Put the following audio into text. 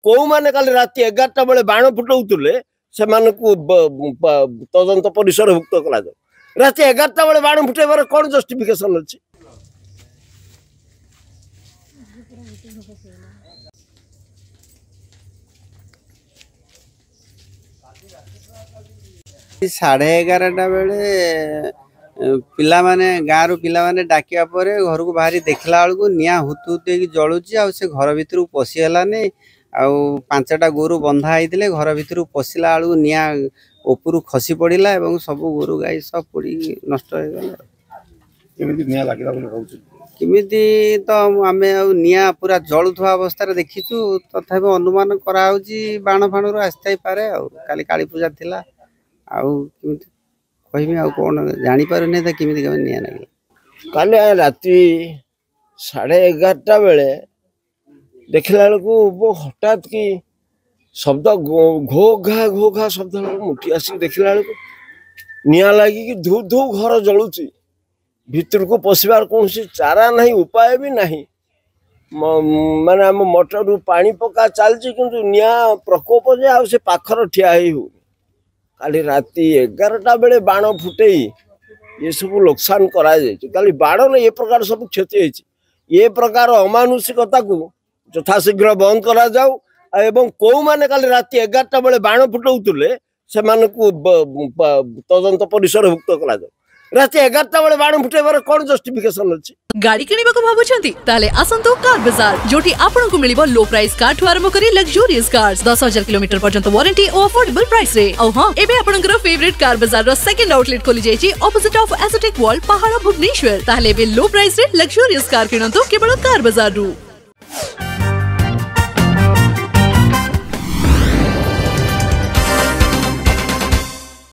कौ मैंने काली राति 11टा बेले बाण फुटाउले से तदंत परिसर भुक्त करा राति 11टा बेले बाण फुटेबार कौन जस्टिफिकेशन अच्छी? साढ़े 11टा बेले पिला माने गाँव रु पिला माने डाकिया पर घर को बाहरी देखला बेलू निआ हुतु हुतु जलुची आ से घर भितर पशिगलानी आउ 5टा गोरु बंधा होते घर भितर पशिला बेलू निआ उपरू खसी पड़ा और सब गोरु गाई सब पोड़ी नष्ट हो गला। किमिति तो आम निआ पूरा जलुवा अवस्था देखीचु तथापि अनुमान कराऊँगी बाण फाण रू आसि पारे काली काली पूजा थिला कहमी आ कौन जापर नहीं किमिति निआ लगे काली राति 11:30 बेले देखला बेलू हठात कि शब्द घो घा शब्द मुठी आसिक देखला बेलू निआ लगी धू धू घर जलुची भितर को पशिबार कौन चारा नहीं उपाय भी नहीं माने आम मोटर पानी पका चलती किंतु निआ प्रकोप जे आ से पाखर ठिया हो काली राति 11टा बेले बाण फुटे ये सब लोकसान करा काली बाण ये प्रकार सब क्षति होती ये प्रकार अमानुषिकता को यथाशीघ्र बंद करा जाऊ एवं कौ मैंने काली राति 11टा बेले बाण फुटाउले से तदंत परिसर भुक्त करा राति 11टा बेले बाण फुटेबार कौन जस्टिफिकेशन अच्छी? गाड़ी किनिबाको भाबुछंती ताले आसंतो कार बाजार जोटी आपनको मिलिबो लो प्राइस कार ठु आरंभ करी लग्जरियस कार्स 10,000 किलोमीटर पर्यंत वारंटी और अफोर्डेबल प्राइस रे औ हां एबे आपनकर फेवरेट कार बाजार रो सेकंड आउटलेट खोली जायछि ऑपोजिट ऑफ एसोटेक वॉल पहाड़ भुवनेश्वर ताले एबे लो प्राइस रे लग्जरियस कार किनंतो केवल कार बाजार रु।